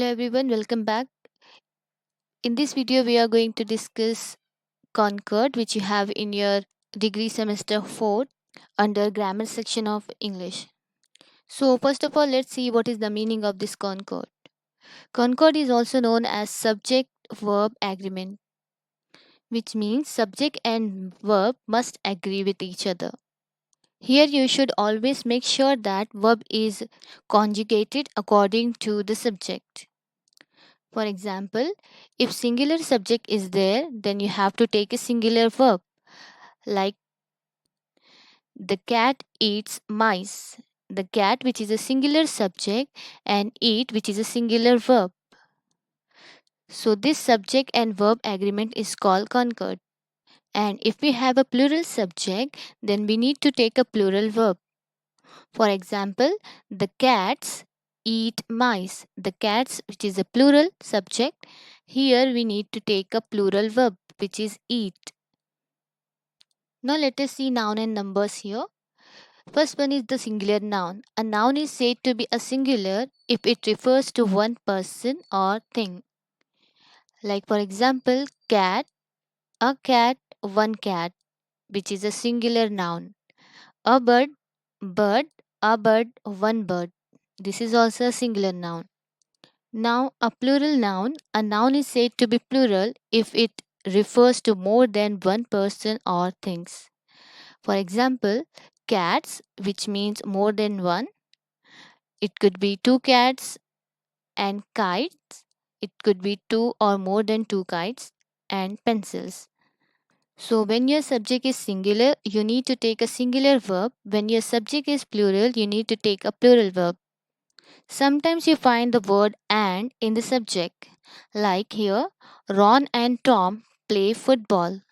Hello everyone, welcome back. In this video, we are going to discuss Concord, which you have in your degree semester 4 under grammar section of English. So, first of all, let's see what is the meaning of this Concord. Concord is also known as subject verb agreement, which means subject and verb must agree with each other. Here, you should always make sure that verb is conjugated according to the subject. For example, if singular subject is there, then you have to take a singular verb like the cat eats mice. The cat, which is a singular subject, and eat, which is a singular verb. So, this subject and verb agreement is called concord. And if we have a plural subject, then we need to take a plural verb. For example, the cats eat mice. The cats, which is a plural subject, here we need to take a plural verb, which is eat. Now let us see noun and numbers here. First one is the singular noun. A noun is said to be a singular if it refers to one person or thing. Like for example, cat, a cat, one cat, which is a singular noun. A bird, bird, a bird, one bird. This is also a singular noun. Now, a plural noun. A noun is said to be plural if it refers to more than one person or things. For example, cats, which means more than one. It could be two cats, and kites. It could be two or more than two kites, and pencils. So, when your subject is singular, you need to take a singular verb. When your subject is plural, you need to take a plural verb. Sometimes you find the word and in the subject. Like here, Ron and Tom play football.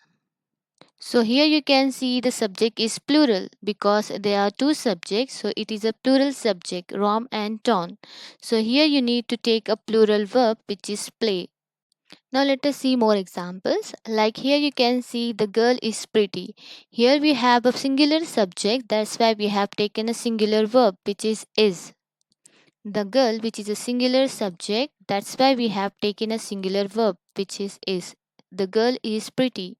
So here you can see the subject is plural because there are two subjects, so it is a plural subject, Rom and Ton. So here you need to take a plural verb which is play. Now let us see more examples. Like here you can see the girl is pretty. Here we have a singular subject, that's why we have taken a singular verb which is is. The girl, which is a singular subject, that's why we have taken a singular verb which is is. The girl is pretty.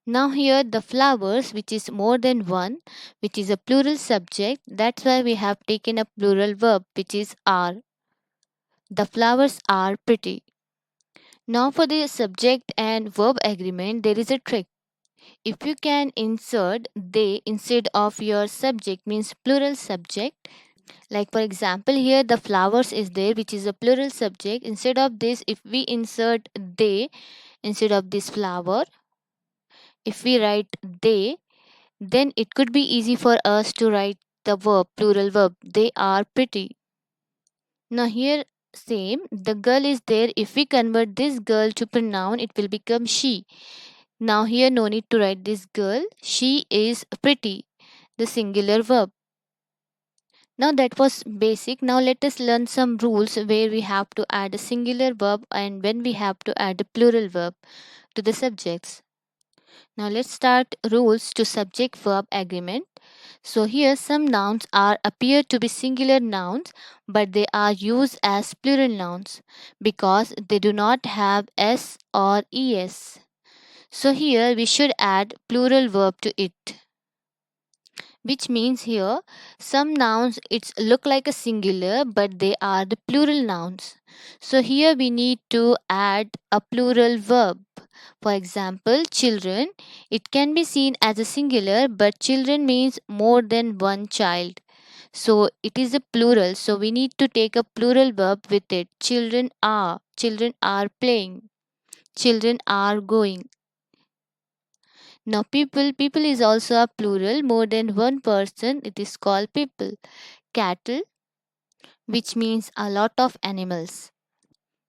Now here the flowers, which is more than one, which is a plural subject, that's why we have taken a plural verb which is are. The flowers are pretty. Now for the subject and verb agreement, there is a trick. If you can insert they instead of your subject means plural subject, like for example here the flowers is there which is a plural subject. Instead of this, if we insert they instead of this flower, if we write they, then it could be easy for us to write the verb, plural verb. They are pretty. Now here same, the girl is there. If we convert this girl to pronoun, it will become she. Now here no need to write this girl. She is pretty. The singular verb. Now that was basic. Now let us learn some rules where we have to add a singular verb and when we have to add a plural verb to the subjects. Now let's start rules to subject verb agreement. So here some nouns are appear to be singular nouns but they are used as plural nouns because they do not have s or es. So here we should add plural verb to it, which means here some nouns it's look like a singular but they are the plural nouns. So here we need to add a plural verb. For example, children, it can be seen as a singular but children means more than one child, so it is a plural, so we need to take a plural verb with it. Children are playing, children are going. Now, people is also a plural, more than one person, it is called people. Cattle, which means a lot of animals.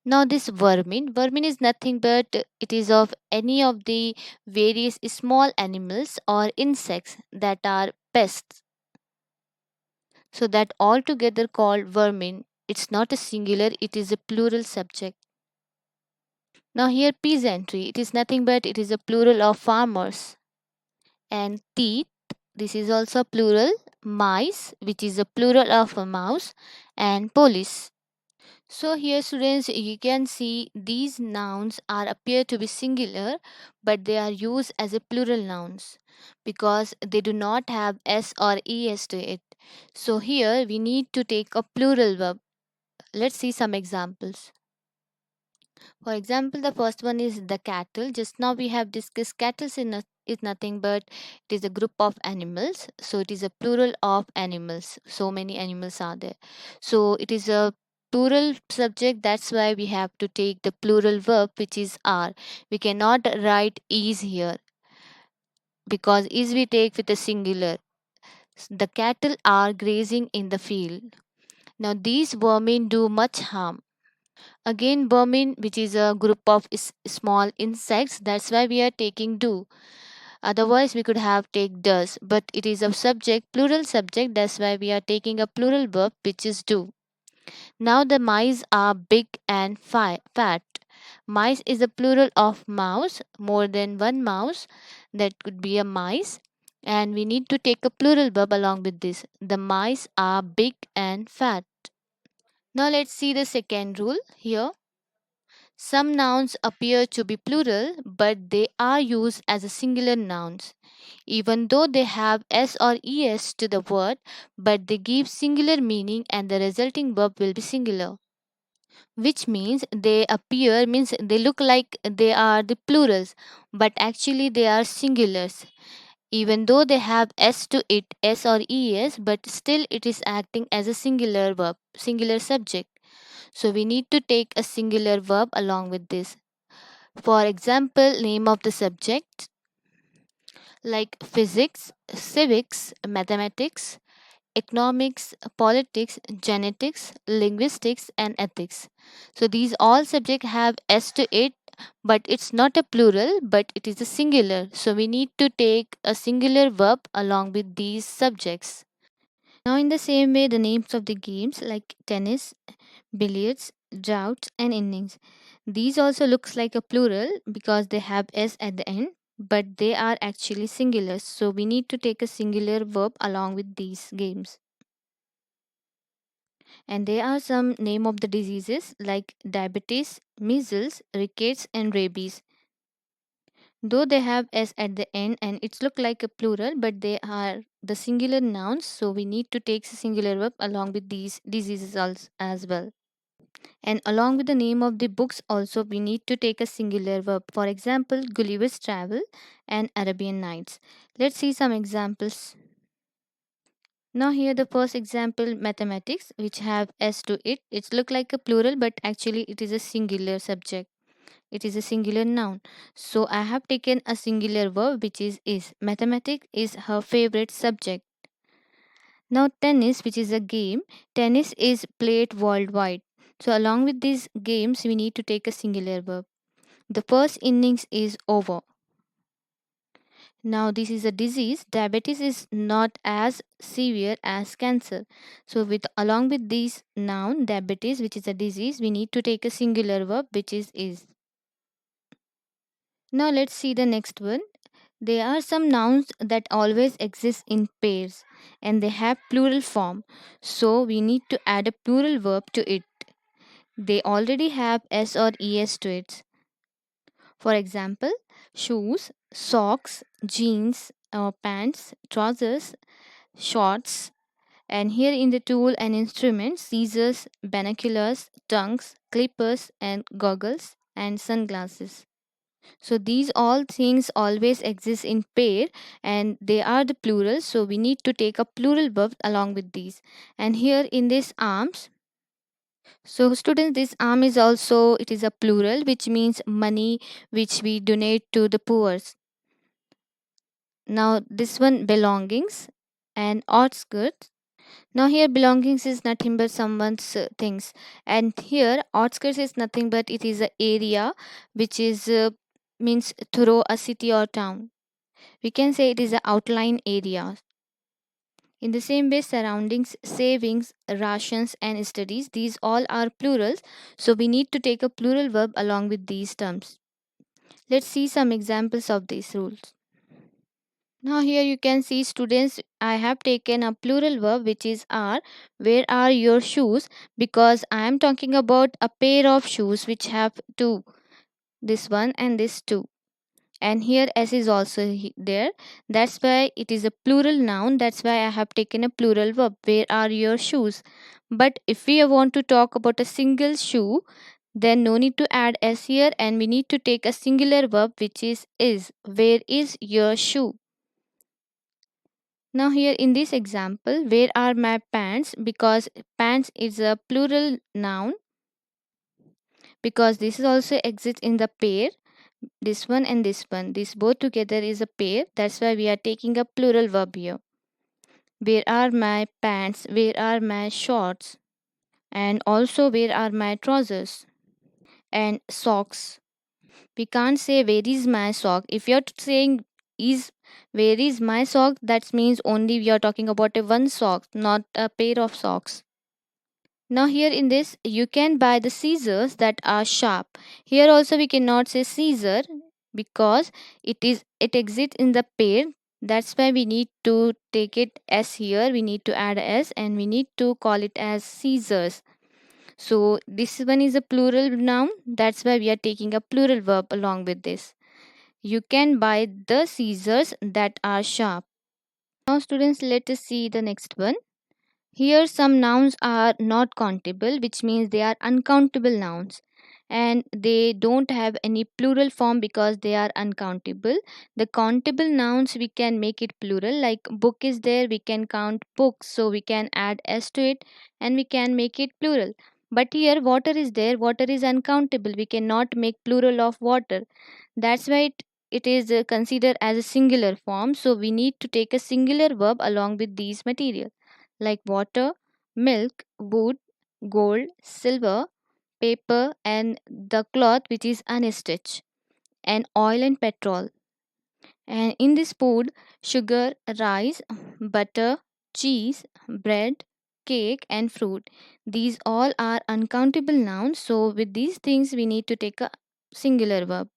Now, this vermin is nothing but it is of any of the various small animals or insects that are pests. So, that altogether called vermin. It's not a singular, it is a plural subject. Now, here peasantry, it is nothing but it is a plural of farmers. And teeth, this is also plural. Mice, which is a plural of a mouse, and police. So here students, you can see these nouns are appear to be singular, but they are used as a plural nouns because they do not have s or es to it. So here we need to take a plural verb. Let's see some examples. For example, the first one is the cattle. Just now we have discussed cattle is nothing but it is a group of animals. So it is a plural of animals. So many animals are there. So it is a plural subject. That's why we have to take the plural verb, which is are. We cannot write is here because is we take with a singular. The cattle are grazing in the field. Now these vermin do much harm. Again, vermin, which is a group of small insects, that's why we are taking do. Otherwise, we could have take does, but it is a subject, plural subject, that's why we are taking a plural verb, which is do. Now, the mice are big and fat. Mice is a plural of mouse, more than one mouse, that could be a mice. And we need to take a plural verb along with this. The mice are big and fat. Now, let's see the second rule here. Some nouns appear to be plural, but they are used as a singular nouns, even though they have s or es to the word, but they give singular meaning and the resulting verb will be singular. Which means they appear means they look like they are the plurals, but actually they are singulars. Even though they have s to it, s or es, but still it is acting as a singular verb, singular subject. So we need to take a singular verb along with this. For example, name of the subject like physics, civics, mathematics, economics, politics, genetics, linguistics, and ethics. So these all subjects have s to it, but it's not a plural, but it is a singular. So we need to take a singular verb along with these subjects. Now, in the same way, the names of the games like tennis, billiards, droughts, and innings. These also looks like a plural because they have s at the end, but they are actually singulars. So we need to take a singular verb along with these games. And there are some name of the diseases like diabetes, measles, rickets, and rabies. Though they have s at the end and it's look like a plural, but they are the singular nouns. So we need to take a singular verb along with these diseases also as well. And along with the name of the books, also we need to take a singular verb. For example, Gulliver's Travel and Arabian Nights. Let's see some examples. Now here the first example, mathematics, which have s to it. It's look like a plural, but actually it is a singular subject. It is a singular noun. So I have taken a singular verb, which is. Mathematics is her favorite subject. Now tennis, which is a game. Tennis is played worldwide. So along with these games, we need to take a singular verb. The first innings is over. Now this is a disease. Diabetes is not as severe as cancer. So with along with this noun diabetes, which is a disease, we need to take a singular verb, which is. Now let's see the next one. There are some nouns that always exist in pairs and they have plural form. So we need to add a plural verb to it. They already have s or es to it. For example, shoes, socks, jeans, pants, trousers, shorts, and here in the tool and instruments, scissors, binoculars, tongues, clippers, and goggles, and sunglasses. So these all things always exist in pair and they are the plural. So we need to take a plural verb along with these. And here in this arms, so students, this arm is also it is a plural, which means money which we donate to the poor. Now this one belongings and outskirts. Now here belongings is nothing but someone's things, and here outskirts is nothing but it is a area which is means through a city or town. We can say it is an outline area. In the same way, surroundings, savings, rations, and studies, these all are plurals. So we need to take a plural verb along with these terms. Let's see some examples of these rules. Now here you can see, students, I have taken a plural verb which is are. Where are your shoes? Because I am talking about a pair of shoes which have two, this one and this two. And here s is also there, that's why it is a plural noun, that's why I have taken a plural verb, where are your shoes. But if we want to talk about a single shoe, then no need to add s here, and we need to take a singular verb which is. Where is your shoe? Now here in this example, where are my pants? Because pants is a plural noun, because this is also exists in the pair, this one and this one, this both together is a pair, that's why we are taking a plural verb here. Where are my pants? Where are my shorts? And also where are my trousers and socks? We can't say where is my sock. If you're saying is where is my sock, that means only we are talking about a one sock, not a pair of socks. Now here in this, you can buy the scissors that are sharp. Here also we cannot say scissor, because it exists in the pair. That's why we need to take it as here. We need to add s and we need to call it as scissors. So this one is a plural noun. That's why we are taking a plural verb along with this. You can buy the scissors that are sharp. Now students, let us see the next one. Here, some nouns are not countable, which means they are uncountable nouns, and they don't have any plural form because they are uncountable. The countable nouns we can make it plural, like book is there, we can count books, so we can add s to it and we can make it plural. But here, water is there, water is uncountable, we cannot make plural of water. That's why it is considered as a singular form, so we need to take a singular verb along with these material, like water, milk, wood, gold, silver, paper, and the cloth which is unstitched, and oil and petrol. And in this food, sugar, rice, butter, cheese, bread, cake, and fruit. These all are uncountable nouns, so with these things, we need to take a singular verb.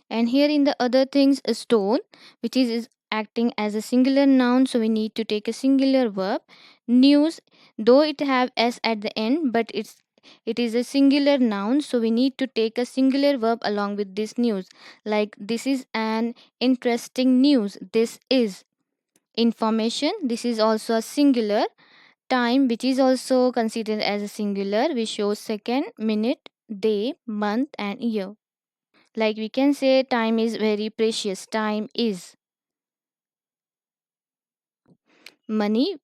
And here in the other things, a stone, which is acting as a singular noun, so we need to take a singular verb. News, though it have s at the end, but it is a singular noun, so we need to take a singular verb along with this news. Like this is an interesting news. This is information. This is also a singular. Time, which is also considered as a singular, we show second, minute, day, month, and year. Like we can say time is very precious. Time is money,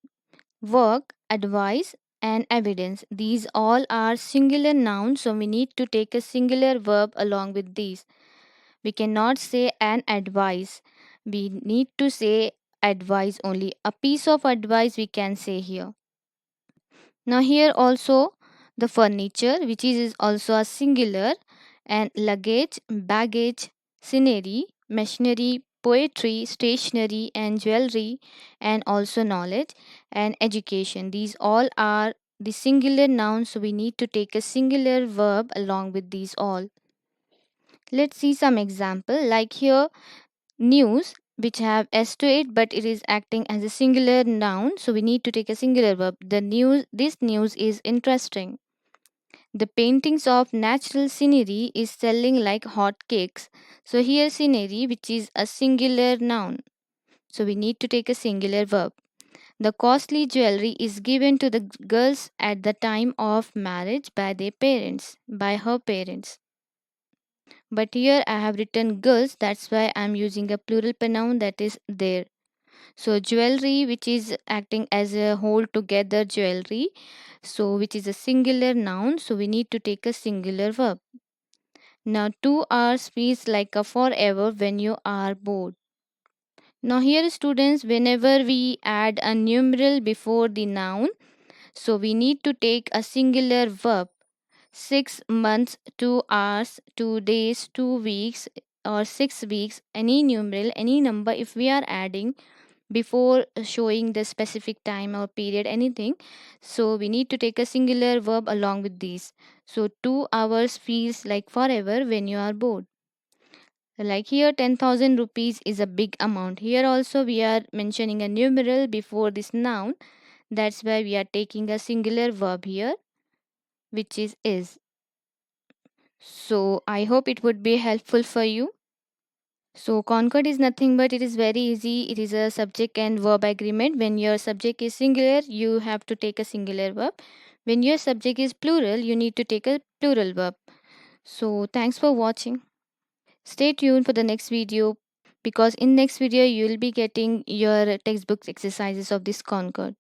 work, advice, and evidence. These all are singular nouns, so we need to take a singular verb along with these. We cannot say an advice. We need to say advice only. A piece of advice we can say here. Now here also the furniture, which is also a singular, and luggage, baggage, scenery, machinery, poetry, stationery, and jewelry, and also knowledge and education. These all are the singular nouns, so we need to take a singular verb along with these all. Let's see some example. Like here, news, which have s to it, but it is acting as a singular noun, so we need to take a singular verb. The news, this news is interesting. The paintings of natural scenery is selling like hot cakes. So here scenery, which is a singular noun, so we need to take a singular verb. The costly jewelry is given to the girls at the time of marriage by their parents, by her parents. But here I have written girls, that's why I'm using a plural pronoun, that is there. So jewelry, which is acting as a whole together jewelry, so which is a singular noun, so we need to take a singular verb. Now 2 hours feels like a forever when you are bored. Now here students, whenever we add a numeral before the noun, so we need to take a singular verb. 6 months, 2 hours, 2 days, 2 weeks, or 6 weeks, any numeral, any number, if we are adding before showing the specific time or period, anything, so we need to take a singular verb along with these. So 2 hours feels like forever when you are bored. Like here, 10,000 rupees is a big amount. Here also, we are mentioning a numeral before this noun. That's why we are taking a singular verb here, which is. So, I hope it would be helpful for you. So, Concord is nothing but it is very easy. It is a subject and verb agreement. When your subject is singular, you have to take a singular verb. When your subject is plural, you need to take a plural verb. So, thanks for watching. Stay tuned for the next video because in next video you will be getting your textbook exercises of this Concord.